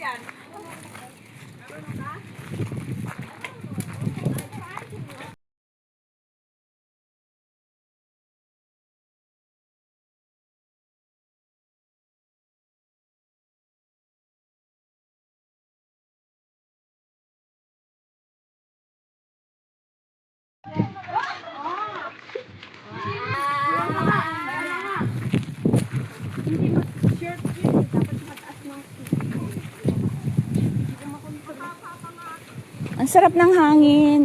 yan. Ang sarap ng hangin.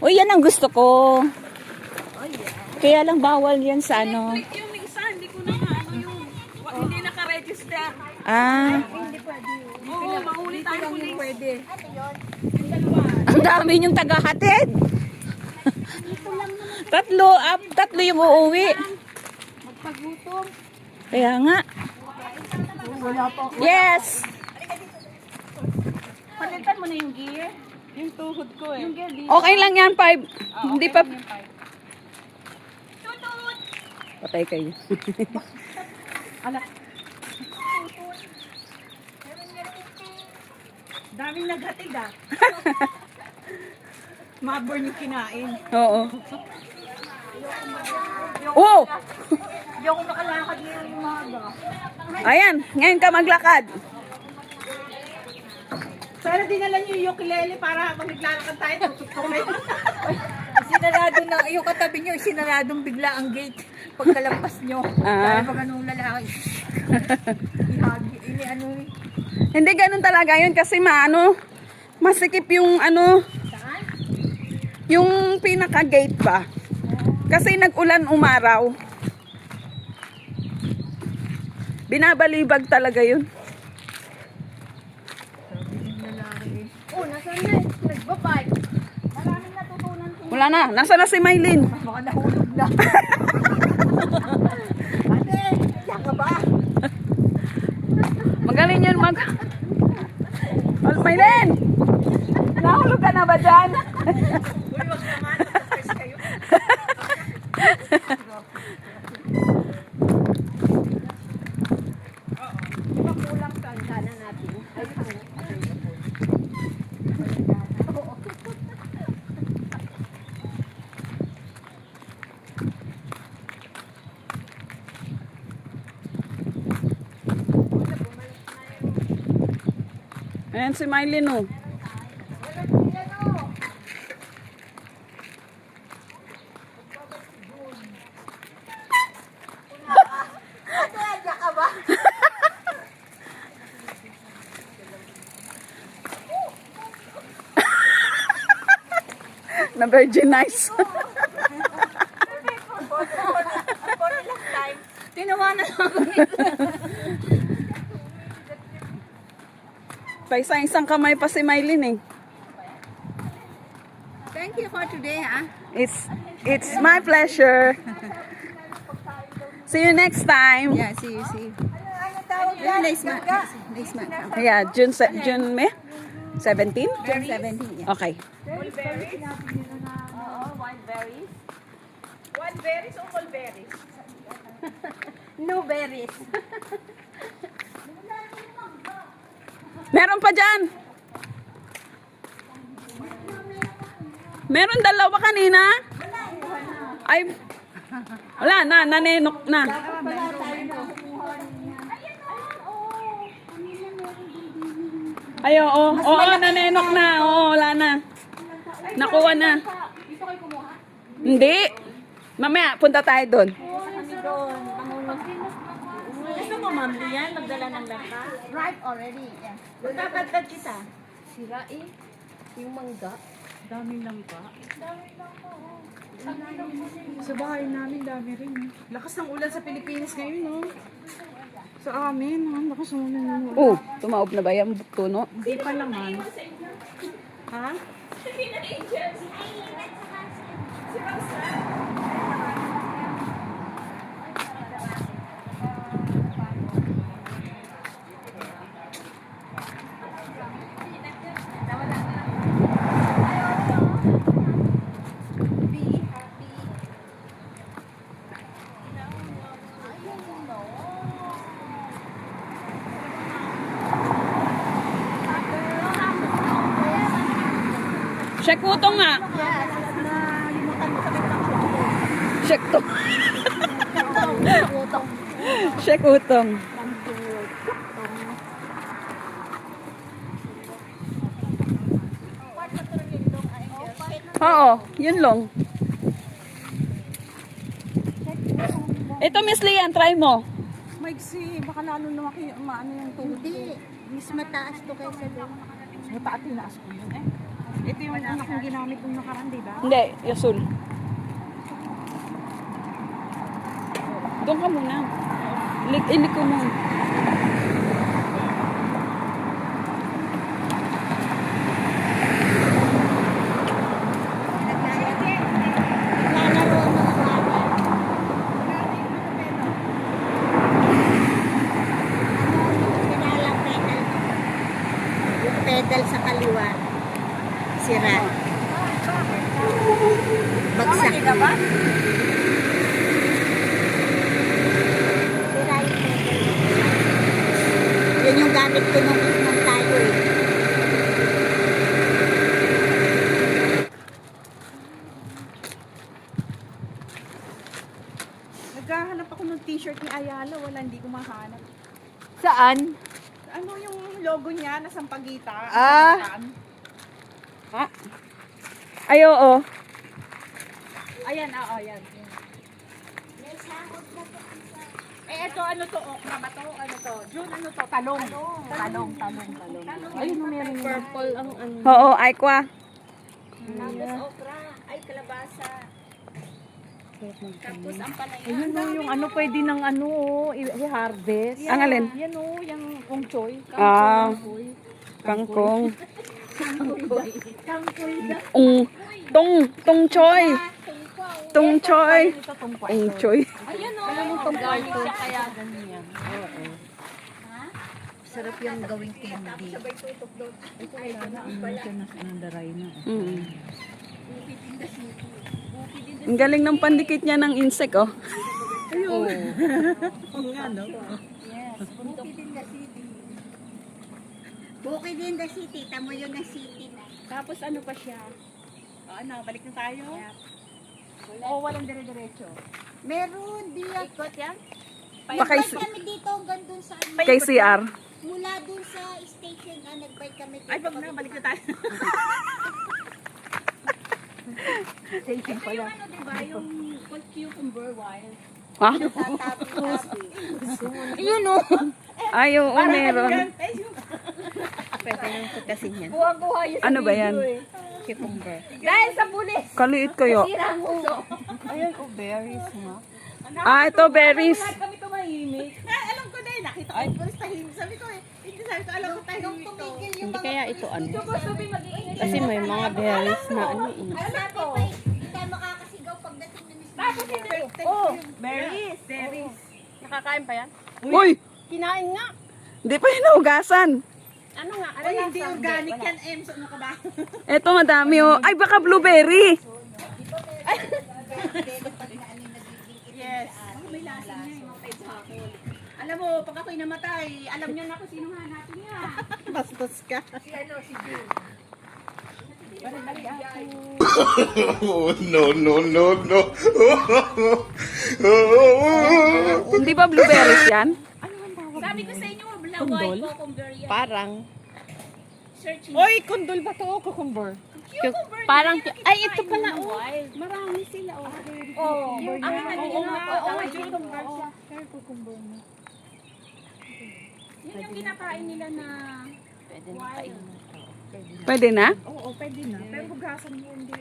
Uy, yan ang gusto ko. Kaya lang bawal yan sa ano. Click yung isa, hindi ko na ano yung hindi naka-register. Ah, Oo, mahuli tayo police. Pwede. ang dami yung tagahatid. Tatlo yung uuwi. Magpagutom. Kaya nga. Wala pa. Yes! Palitan mo na yung gear. Yung tuhod ko eh. Yung gear dito. Okay lang yan, 5. Hindi pa. Tutut! Patay kayo. Ala. Daming naghatid ah. Maburn yung kinain. Oo. Oh! Hindi ako makalakad ngayong umaga. Ayan, ngayon ka maglakad. Sana dinala niyo yung ukulele para pag naglalakad tayo, tutok na yun. Sinarado na, yung katabi nyo, sinaradong bigla ang gate pagkalampas nyo. Ah. Kaya pag anong lalaki, ano eh. Hindi ganun talaga yun kasi masikip yung yung pinaka-gate pa. Kasi nag-ulan umaraw. Binabalibag talaga yun. Oh, nasaan na? Nagbabike. Maraming natutunan ko. Wala na. Nasaan na si Maylin? Baka nahulog na. Ate, yan ka ba? Magaling yun Maylin! Nahulog ka na ba dyan? Uy, wag naman, tapos kayo. Kulang sa sana natin. Ayan si Maylin oh. Ate, yan ka ba? Na virginize. Tinawanan ako. Pa isang kamay pa si Maylin eh. Thank you for today, ha? It's my pleasure. See you next time. Yeah, see you. Ano tawag yan? Nice man. Yeah, June 17? June 17, yeah. Okay. Mulberries? Oo, wild berries. Wild berries o mulberries? No berries. Meron pa dyan. Meron dalawa kanina. Ay, wala na, nanenok na. Ay, oo, nanenok na. Oo, wala na. Nakuha na. Hindi. Mamaya, punta tayo doon. Gusto mo, ma'am, yan? Magdala ng langka? Ripe already, yeah. Magdadagdag kita. Sira eh. Yung mangga. Daming langka. Sa bahay namin, dami rin. Lakas ng ulan sa Pilipinas ngayon, no? Sa amin, lakas ng ulan. Oh, tumaob na ba yung tuno? Hindi pa naman. Ha? Check utong nga. Check to. Check utong. Oo, yun lang. Ito, Miss Lian, try mo. Maigsi, baka lalo na maano yung tuhod ko. Hindi. Mas mataas to kaysa doon. Mataat tinaas ko yun eh. Ito yung una kong ginamit nung nakaraan, di ba? Hindi, Yasul. Doon ka muna. Ilik ko mo. Naglalaro ng bata. Pinalang pedal. Yung pedal sa kaliwa. Sira. Bagsak. Sira yung pedal. Yan yung gamit ko nung tayo eh. Naghahanap ako ng t-shirt ni Ayala, wala, hindi ko mahanap. Saan? Ano yung logo niya na Sampaguita? Ah. Ha? Ay, oo. Ayan, oo, yan. Eh, ito, ano to? Okra ba to? Ano to? June, ano to? Talong. Talong. Ayun, meron purple ang ano. Oo, Aikwa. Tapos okra. Ay, kalabasa. Tapos ang palaya. Ayun o, yung ano pwede ng ano, i-harvest. Ang alin? Yan o, yung ongchoy. Ah, kangkong. Tong choy. Tong choy. Ong choy. Ayun o. Alam mo itong purple. Kaya ganyan. Sarap yung gawing candy. Mm. Ang galing ng pandikit niya ng insect, oh. Bukid in the city. Tamo yun na city na. Tapos ano pa siya? Ano, balik na tayo? Oo, walang dire-diretso. Meron, diyan. Ikot yan? Nagbike kami dito hanggang dun sa ano. Kay CR. Mula dun sa station na nagbike kami dito. Ay, wag na, balik na tayo. Station pala. Yung ano, diba? Yung cucumber wild. Ha? Tatabi-tabi. Yun, oh. Ay, oo, meron. Pwede yung putasin yan. Buha-buha yun. Ano ba yan? Cucumber. Dahil sa pulis. Kaliit kayo. Sirang uso. Ayun, oh, berries nga. Ah, ito, berries. Lahat kami tumahimik. Alam ko na eh, nakita ko yung pulis tahimik. Sabi ko eh, hindi sabi ko, alam ko tahimik to. Hindi kaya ito ano? Sabi mag-iingay. Kasi may mga berries na ano eh. Alam ko. Hindi tayo makakasigaw pagdating na Miss Tapos hindi. Oh, berries. Berries. Nakakain pa yan? Uy, Kinain nga. hindi pa hinugasan. Ano nga? Ano hindi organic yan, Ems. Ano ka ba? Ito, madami, oh. Ay, baka blueberry. Yes. May lasa niya yung mga pedhakol. Alam mo, pag ako'y namatay, alam niyo na kung sino hanapin niya. Bastos ka. Si ano, si Jill. Oh, no, no, no, no. Hindi ba blueberries yan? Sabi ko sa inyo, blaway, cucumber yan. Parang. Searching. Oy, kundol ba to? Cucumber. Cucumber Parang, yan, ay ito pala oh. wild. Marami sila, oh. Oh, ang Oo nga, oo, cucumber siya. Pero cucumber na. Yun yung kinakain nila na Pwede na wild. kainin. Pwede na? Oo, pwede na. Pero hugasan mo hindi.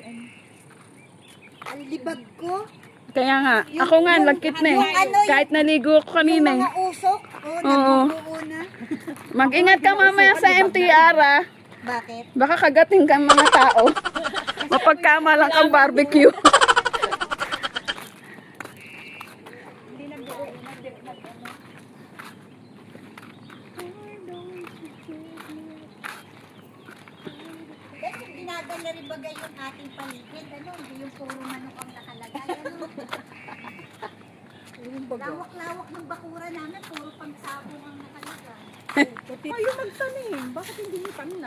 Ang libag ko. Kaya nga, ako nga, lagkit na eh. Kahit naligo ko kanina eh. Mga usok. Oh, Oo. nabubuo na. Mag-ingat ka mamaya sa MTR, ah. Bakit? Baka kagating kang mga tao. Mapagkamalang kang barbecue. Kasi ginaganda rin bagay yung ating paligid. Ano? Hindi yung puro manok ang nakalagay. Ano? Lawak-lawak ng bakura namin. Puro pangsabong ang nakalagay. Ayaw magtanim. Bakit hindi niyo tanim?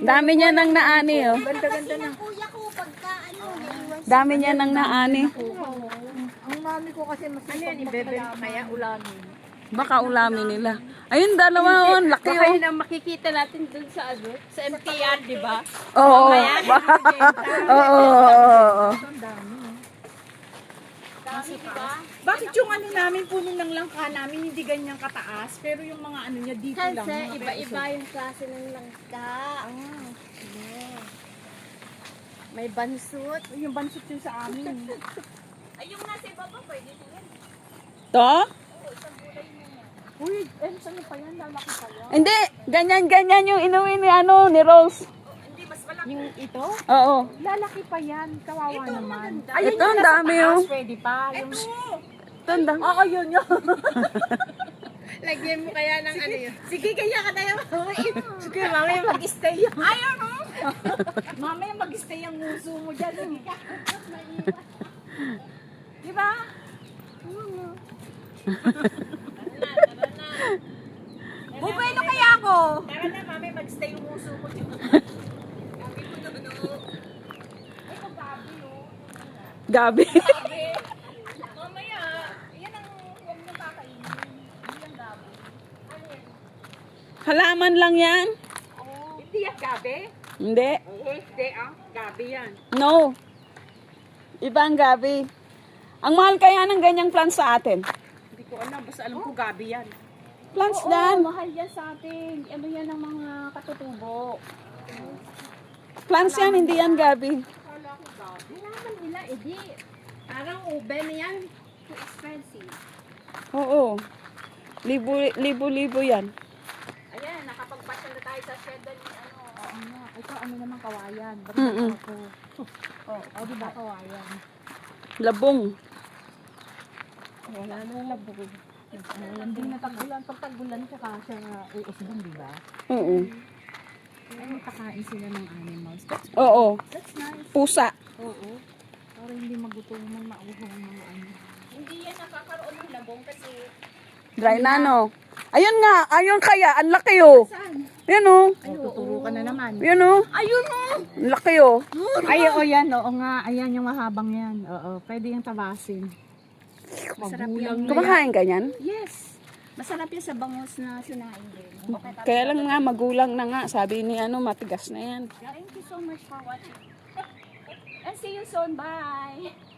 Dami niya nang naani, oh. Ganda-ganda na. Kuya ko, pagka naiwan Dami niya nang naani. ang mami ko kasi mas ano yan, ibebel kaya ulamin. Baka ulamin nila. Ayun, dalawa, oh. Ang laki, oh. na makikita natin dun sa sa MTR, di ba? Oo. Oo. Bakit yung ano namin, puno ng langka namin, hindi ganyan kataas, pero yung mga ano niya dito lang. Kasi mga iba-iba yung klase ng langka. May bansut. Yung bansot yun sa amin. Ay, yung nasa ibaba, pwede din yan. To? Uy, saan pa yan? Lalaki pa yan. Hindi. Ganyan-ganyan yung inuwi ni, ni Rose. Yung ito? Oo. Lalaki pa yan. Kawawa naman. Ito, ang dami, oh. Pwede pa. Yung... Ito, ang dami. Oo, yun yun. Lagyan mo kaya ng ano yun. Sige, kaya ka na yan. Sige, mamaya mag-stay yan. Ayaw, no? Mamaya mag-stay ang nguso mo dyan. Di ba? Bubelo kaya ako. Tara na, mamaya mag-stay yung nguso mo dyan. Gabi. Mamaya, yan ang huwag nyo kakainin. Hindi ang gabi. Halaman lang yan? Hindi yan gabi? Hindi. Hindi gabi yan. No. Iba ang gabi. Ang mahal kaya ng ganyang plants sa atin. Hindi ko alam, basta alam ko gabi yan. Plants Oo, dan. mahal yan sa atin. Ano yan ang mga katutubo. Plants yan, hindi yan gabi. Halaman nila, edi. Parang ube na yan. Too expensive. Oo. Libo-libo yan. Ayan, nakapagpasya na tayo sa shed ni ano. Oo nga, ito ano naman kawayan. Mm-mm. Oo, di ba kawayan? Labong. Wala na labo. Hindi na tagulan. Pag tagulan ka siya uusbong, di ba? Oo. Ay, kakain sila ng animals. Oo. That's nice. Pusa. Oo. Para hindi magutuman, mauho ang mga ano. Hindi yan nakakaroon ng labong kasi Dry na, no? Ayun nga. Ayun kaya. Ang laki, oh. Yan, oh. Tuturo ka na naman. Yan, oh. Ayun, oh. Ang laki, oh. Ay, oo yan. Oo nga. Ayan yung mahabang yan. Oo. Pwede yung tabasin. masarap Magulang yan. na yan. Kumakain ka yan? Yes. Masarap yan sa bangus na sinain din. Okay, Kaya lang nga, magulang na nga. Sabi ni matigas na yan. thank you so much for watching. And see you soon. Bye.